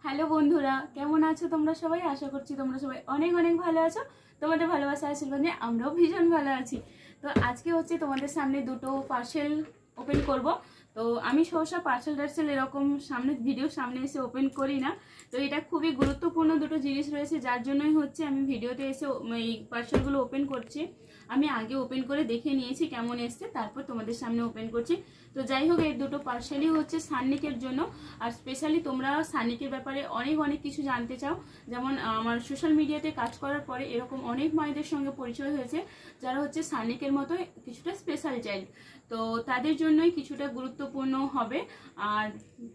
Hello বন্ধুরা, কেমন আছো তোমরা সবাই? আশা করছি তোমরা সবাই অনেক অনেক ভালো আছো। তোমাদের ভালোবাসা আশীর্বাদ নিয়ে আমরাও ভীষণ ভালো আছি। তো আজকে হচ্ছে তোমাদের সামনে দুটো পার্সেল ওপেন করব। তো আমি সহসা পার্সেল টার্সেল এরকম ভিডিও সামনে এসে ওপেন করি না। তো এটা খুবই গুরুত্বপূর্ণ দুটো জিনিস রয়েছে, যার জন্যই হচ্ছে আমি ভিডিওতে এসে এই পার্সেলগুলো ওপেন করছি। আমি আগে ওপেন করে দেখে নিয়েছি কেমন এসছে, তারপর তোমাদের সামনে ওপেন করছি। তো যাই হোক, এই দুটো পার্সেলই হচ্ছে সানিকের জন্য। আর স্পেশালি তোমরা সানিকের ব্যাপারে অনেক অনেক কিছু জানতে চাও। যেমন আমার সোশ্যাল মিডিয়াতে কাজ করার পরে এরকম অনেক মায়েদের সঙ্গে পরিচয় হয়েছে যারা হচ্ছে সানিকের মতো কিছুটা স্পেশাল চাইল্ড। তো তাদের জন্যই কিছুটা গুরুত্বপূর্ণ হবে। আর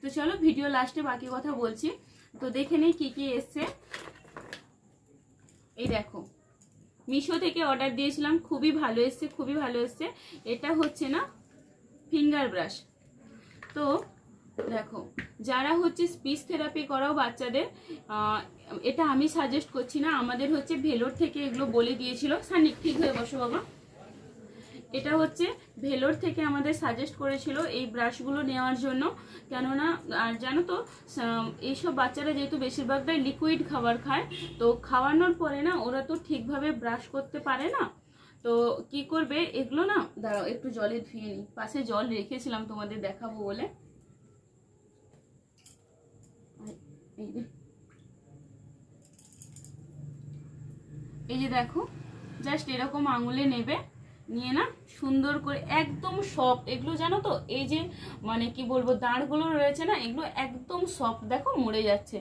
তো চলো ভিডিও লাস্টে বাকি কথা বলছি। তো দেখে নেই কি কি এসছে। এই দেখো, মিশো থেকে অর্ডার দিয়েছিলাম, খুবই ভালো এসছে, খুবই ভালো এসছে। এটা হচ্ছে না ফিঙ্গার ব্রাশ। তো দেখো, যারা হচ্ছে স্পিচ থেরাপি করাও বাচ্চাদের, এটা আমি সাজেস্ট করছি না, আমাদের হচ্ছে ভেলোর থেকে এগুলো বলে দিয়েছিল। সানিক ঠিক হয়ে বসো বাবা। এটা হচ্ছে ভেলোর থেকে আমাদের সাজেস্ট করেছিল এই ব্রাশগুলো নেওয়ার জন্য। কেননা আর জানো তো, এইসব বাচ্চারা যেহেতু বেশিরভাগটাই লিকুইড খাবার খায়, তো খাওয়ানোর পরে না ওরা তো ঠিকভাবে ব্রাশ করতে পারে না। তো কি করবে এগুলো না, দাঁড়াও একটু জলে ধুয়ে নিই, পাশে জল রেখেছিলাম তোমাদের দেখাবো বলে। এই যে দেখো, জাস্ট এরকম আঙুলে নেবে, নিয়ে না সুন্দর করে একদম সফট। এগুলো জানো তো, এই যে মানে কি বলবো, দাঁড়গুলো রয়েছে না, এগুলো একদম সফট, দেখো মরে যাচ্ছে।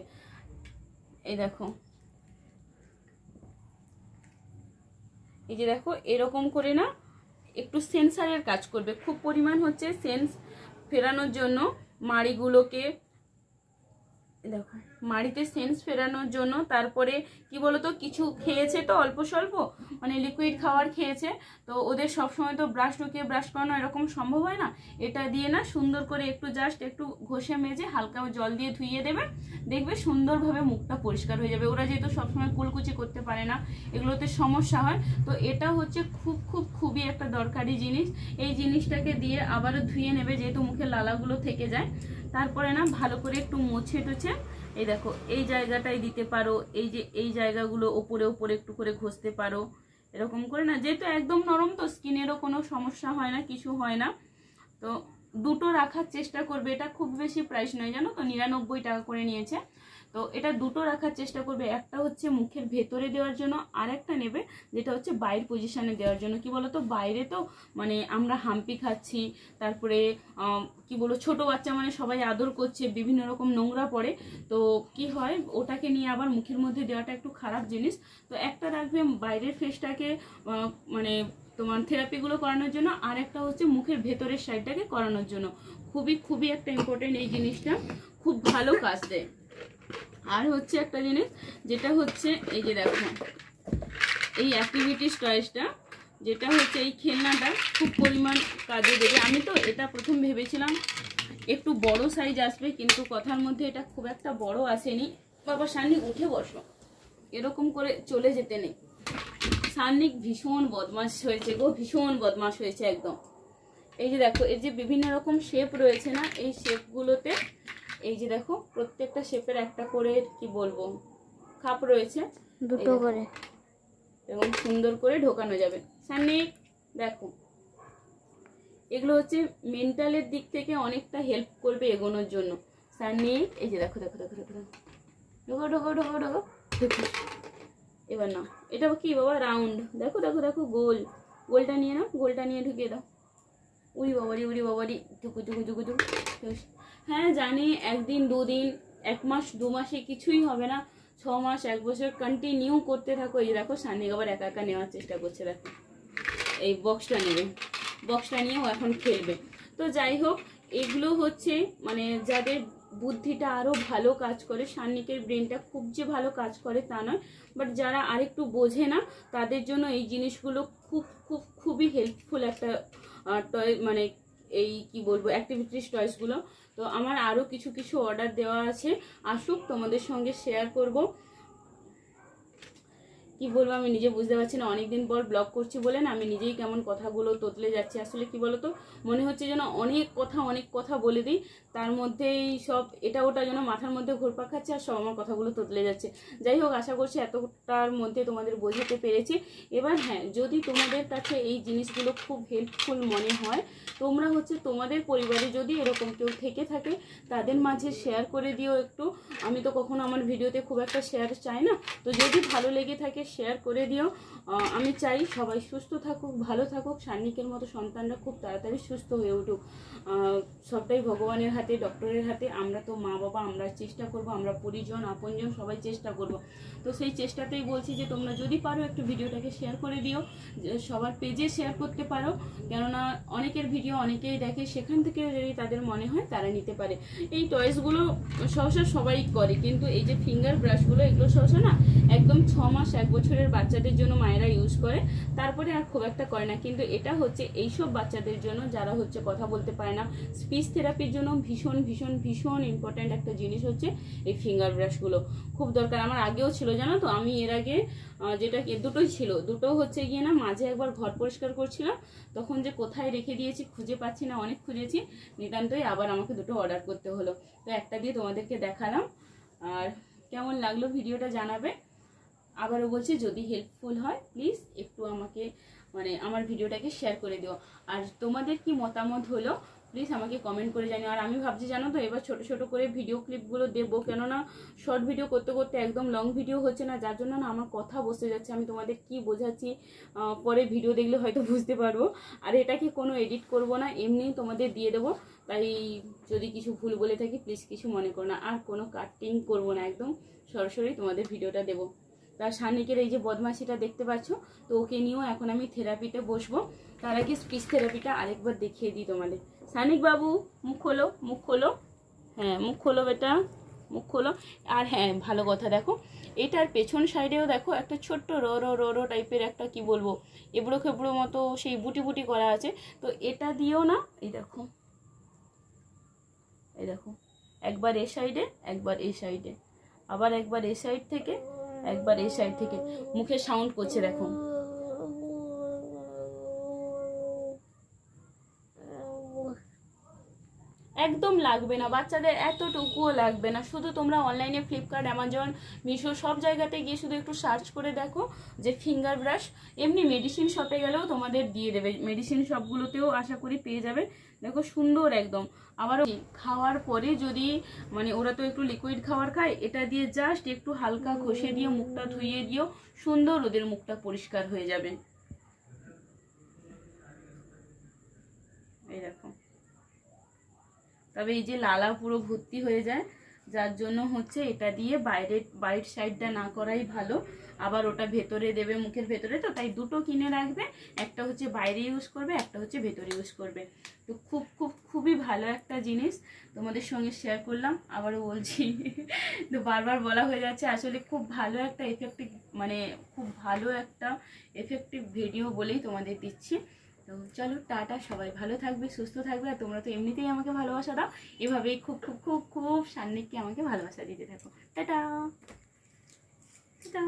এই দেখো, এই যে দেখো, এরকম করে না একটু সেন্সারের কাজ করবে, খুব পরিমাণ হচ্ছে সেন্স ফেরানোর জন্য মাড়িগুলোকে। দেখো, মাড়িতে সেন্স ফেরানোর জন্য। তারপরে কি বলতো, কিছু খেয়েছে তো অল্প স্বল্প, মানে লিকুইড খাবার খেয়েছে, তো ওদের সবসময় তো ব্রাশ ঢুকিয়ে ব্রাশ করানো এরকম সম্ভব হয় না। এটা দিয়ে না সুন্দর করে একটু জাস্ট একটু ঘষে মেজে হালকা জল দিয়ে ধুইয়ে দেবে, দেখবে সুন্দরভাবে মুখটা পরিষ্কার হয়ে যাবে। ওরা যেহেতু সবসময় কুলকুচি করতে পারে না, এগুলোতে সমস্যা হয়। তো এটা হচ্ছে খুবই একটা দরকারি জিনিস। এই জিনিসটাকে দিয়ে আবারও ধুয়ে নেবে, যেহেতু মুখে লালাগুলো থেকে যায়। তারপরে না ভালো করে একটু মুছে টুছে, এই দেখো এই জায়গাটাই দিতে পারো, এই যে এই জায়গাগুলো ওপরে ওপরে একটু করে ঘষতে পারো এরকম করে না। যেহেতু একদম নরম, তো স্কিনেরও কোনো সমস্যা হয় না, কিছু হয় না। তো দুটো রাখার চেষ্টা করবে, এটা খুব বেশি প্রাইস নয় জানো তো, 99 টাকা করে নিয়েছে। তো এটা দুটো রাখার চেষ্টা করবে, একটা হচ্ছে মুখের ভেতরে দেওয়ার জন্য, আর একটা নেবে যেটা হচ্ছে বাইর পজিশনে দেওয়ার জন্য। কি বলতো, বাইরে তো মানে আমরা হাম্পি খাচ্ছি, তারপরে কি বলো, ছোট বাচ্চা মানে সবাই আদর করছে, বিভিন্ন রকম নোংরা পড়ে, তো কি হয় ওটাকে নিয়ে আবার মুখের মধ্যে দেওয়াটা একটু খারাপ জিনিস। তো একটা রাখবে বাইরের ফেসটাকে মানে তোমার থেরাপিগুলো করানোর জন্য, আর একটা হচ্ছে মুখের ভেতরের সাইডটাকে করানোর জন্য। খুবই একটা ইম্পর্টেন্ট এই জিনিসটা, খুব ভালো কাজ দেয়। আর হচ্ছে একটা জিনিস, যেটা হচ্ছে এই যে দেখো, এই অ্যাক্টিভিটিস টয়েসটা, যেটা হচ্ছে এই খেলনাটা খুব পরিমাণ কাজে দেবে। আমি তো এটা প্রথম ভেবেছিলাম একটু বড় সাইজ আসবে, কিন্তু কথার মধ্যে এটা খুব একটা বড় আসেনি। বাবা সানিক উঠে বসো, এরকম করে চলে যেতে নেই। সানিক ভীষণ বদমাশ হয়েছে গো, ভীষণ বদমাশ হয়েছে একদম। এই যে দেখো, এর যে বিভিন্ন রকম শেপ রয়েছে না, এই শেপগুলোতে এই যে দেখো প্রত্যেকটা শেপের একটা করে কি বলবো খাপ রয়েছে, দুটো করে, এবং সুন্দর করে ঢোকানো যাবে। সানিক দেখো, এগুলো হচ্ছে মেন্টালের দিক থেকে অনেকটা হেল্প করবে এগোনোর জন্য। সানিক এই যে দেখো দেখো দেখো দেখো ঢোকো ঢোকো ঢোকো ঢোকো ঢোকো। এবার না, এটা কি বাবা রাউন্ড, দেখো দেখো দেখো গোল, গোলটা নিয়ে নাও, গোলটা নিয়ে ঢুকিয়ে দাও। উড়ি বাবারি ঢুকু ঢুকু ঢুকু ঢুকু। হ্যাঁ জানি, একদিন দুদিন, 1 মাস 2 মাসে কিছুই হবে না, 6 মাস 1 বছর কন্টিনিউ করতে থাকো। এই দেখো সানিক আবার একা একা নেওয়ার চেষ্টা করছে, দেখো এই বক্সটা নেবে, বক্সটা নিয়েও এখন খেলবে। তো যাই হোক, এগুলো হচ্ছে মানে যাদের বুদ্ধিটা আরো ভালো কাজ করে, সানিকের ব্রেনটা খুব যে ভালো কাজ করে তা নয়, বাট যারা আরেকটু বোঝে না তাদের জন্য এই জিনিসগুলো খুবই হেল্পফুল একটা টয়, মানে এই কি বলবো অ্যাক্টিভিটিস টয়েসগুলো। তো আমার আরো কিছু অর্ডার দেওয়া আছে, আসুক তোমাদের সঙ্গে শেয়ার করব। কি বলবো আমি নিজে বুঝতে পারছি না। অনেকদিন পর ব্লগ করছি বলে না আমি নিজেই কেমন কথাগুলো তোতলে যাচ্ছি। আসলে কি বলতো, মনে হচ্ছে যেন অনেক কথা বলে দিই, তার মধ্যেই সব এটা ওটা যেন মাথার মধ্যে ঘুরপাক খাচ্ছে আর সব আমার কথাগুলো তোতলে যাচ্ছে। যাই হোক, আশা করছি এতটার মধ্যে তোমাদের বোঝাতে পেরেছি। এবার হ্যাঁ, যদি তোমাদের কাছে এই জিনিসগুলো খুব হেল্পফুল মনে হয়, তোমরা হচ্ছে তোমাদের পরিবারে যদি এরকম কেউ থেকে থাকে তাদের মাঝে শেয়ার করে দিও একটু। আমি তো কখনো আমার ভিডিওতে খুব একটা শেয়ার চাই না, তো যদি ভালো লেগে থাকে শেয়ার করে দিও। আমি চাই সবাই সুস্থ থাকুক, ভালো থাকুক, সান্নিকের মতো সন্তানরা খুব তাড়াতাড়ি সুস্থ হয়ে উঠুক। সবটাই ভগবানের হাতে, ডক্টরের হাতে। আমরা তো মা বাবা, আমরা চেষ্টা করব, আমরা পরিজন আপনজন সবাই চেষ্টা করব। তো সেই চেষ্টাতেই বলছি যে তোমরা যদি পারো একটু ভিডিওটাকে শেয়ার করে দিও, সবার পেজে শেয়ার করতে পারো, কেননা অনেকের ভিডিও অনেকেই দেখে, সেখান থেকে যদি তাদের মনে হয় তারা নিতে পারে। এই টয়েসগুলো সহসা সবাই করে, কিন্তু এই যে ফিঙ্গার ব্রাশগুলো এগুলো সহসা না একদম 6 মাস 1 বছরের বাচ্চাদের জন্য মায়েরা ইউজ করে, তারপরে আর খুব একটা করে না। কিন্তু এটা হচ্ছে এইসব বাচ্চাদের জন্য যারা হচ্ছে কথা বলতে পারে না, স্পিচ থেরাপির জন্য ভীষণ ভীষণ ভীষণ ইম্পর্ট্যান্ট একটা জিনিস হচ্ছে এই ফিঙ্গার ব্রাশগুলো। খুব দরকার। আমার আগেও ছিল জানো তো, আমি এর আগে যেটা দুটোই ছিল, দুটো হচ্ছে গিয়ে না মাঝে একবার ঘর পরিষ্কার করছিলাম, তখন যে কোথায় রেখে দিয়েছি খুঁজে পাচ্ছি না, অনেক খুঁজেছি, নিতান্তই আবার আমাকে দুটো অর্ডার করতে হলো। তো একটা দিয়ে তোমাদেরকে দেখালাম। আর কেমন লাগলো ভিডিওটা জানাবে। আবারও বলছি, যদি হেল্পফুল হয় প্লিজ একটু আমাকে আমার ভিডিওটাকে শেয়ার করে দিও। আর তোমাদের কি মতামত হলো প্লিজ আমাকে কমেন্ট করে জানিও। আর আমি ভাবছি জানো তো, এবার ছোট ছোট করে ভিডিও ক্লিপগুলো দেবো, কেননা শর্ট ভিডিও করতে করতে একদম লং ভিডিও হচ্ছে না, যার জন্য না আমার কথা বসে যাচ্ছে। আমি তোমাদের কি বোঝাচ্ছি পরে ভিডিও দেখলে হয়তো বুঝতে পারবো। আর এটাকে কোনো এডিট করব না, এমনিই তোমাদের দিয়ে দেবো। তাই যদি কিছু ভুল বলে থাকি প্লিজ কিছু মনে করো না। আর কোনো কাটিং করবো না, একদম সরাসরি তোমাদের ভিডিওটা দেবো। তার সান্নিকের এই যে বদমাশিটা দেখতে পাচ্ছ, তো ওকে নিয়েও এখন আমি থেরাপিতে বসবো। তার আগে স্পিচ থেরাপিটা আরেকবার দেখিয়ে দিই তোমাদের। সানিক বাবু মুখ খোলো, মুখ খোলো, হ্যাঁ মুখ খোলো বেটা, মুখ খোলো। আর হ্যাঁ, ভালো কথা, দেখো এটার পেছন সাইডেও দেখো একটা ছোট্ট রো রো রো রো টাইপের একটা কি বলবো এবড়ো খেবড়ো মতো সেই বুটি বুটি করা আছে। তো এটা দিয়েও না, এই দেখো, এই দেখো, একবার এই সাইডে একবার এই সাইডে, আবার একবার এই সাইড থেকে একবার এই সাইড থেকে মুখে সাউন্ড করছে দেখো। একদম লাগবে না, বাচ্চাদের এতটুকুও লাগবে না। শুধু তোমরা অনলাইনে ফ্লিপকার্ট, অ্যামাজন, মিশো সব জায়গাতে গিয়ে শুধু একটু সার্চ করে দেখো যে ফিঙ্গার ব্রাশ। এমনি মেডিসিন শপে গেলেও তোমাদের দিয়ে দেবে, মেডিসিন শপগুলোতেও আশা করি পেয়ে যাবে। দেখো সুন্দর একদম। আবারও খাওয়ার পরে যদি ওরা তো একটু লিকুইড খাবার খায়, এটা দিয়ে জাস্ট একটু হালকা ঘষে দিয়ে মুখটা ধুইয়ে দিও, সুন্দর ওদের মুখটা পরিষ্কার হয়ে যাবে। এই দেখো, তবে এই যে লালা পুরো ভর্তি হয়ে যায়, যার জন্য হচ্ছে এটা দিয়ে বাইরের সাইডটা না করাই ভালো। আবার ওটা ভেতরে দেবে, মুখের ভেতরে, তো তাই দুটো কিনে রাখবে, একটা হচ্ছে বাইরে ইউজ করবে, একটা হচ্ছে ভেতরে ইউজ করবে। তো খুবই ভালো একটা জিনিস তোমাদের সঙ্গে শেয়ার করলাম। আবারও বলছি, তো বারবার বলা হয়ে যাচ্ছে, আসলে খুব ভালো একটা এফেক্টিভ ভিডিও বলেই তোমাদের দিচ্ছি। তো চলো টাটা, সবাই ভালো থাকবে, সুস্থ থাকবে। আর তোমরা তো এমনিতেই আমাকে ভালোবাসা দাও, এভাবেই খুব খুব খুব খুব সান্নিককে আমাকে ভালোবাসা দিতে থাকো। Tata tata.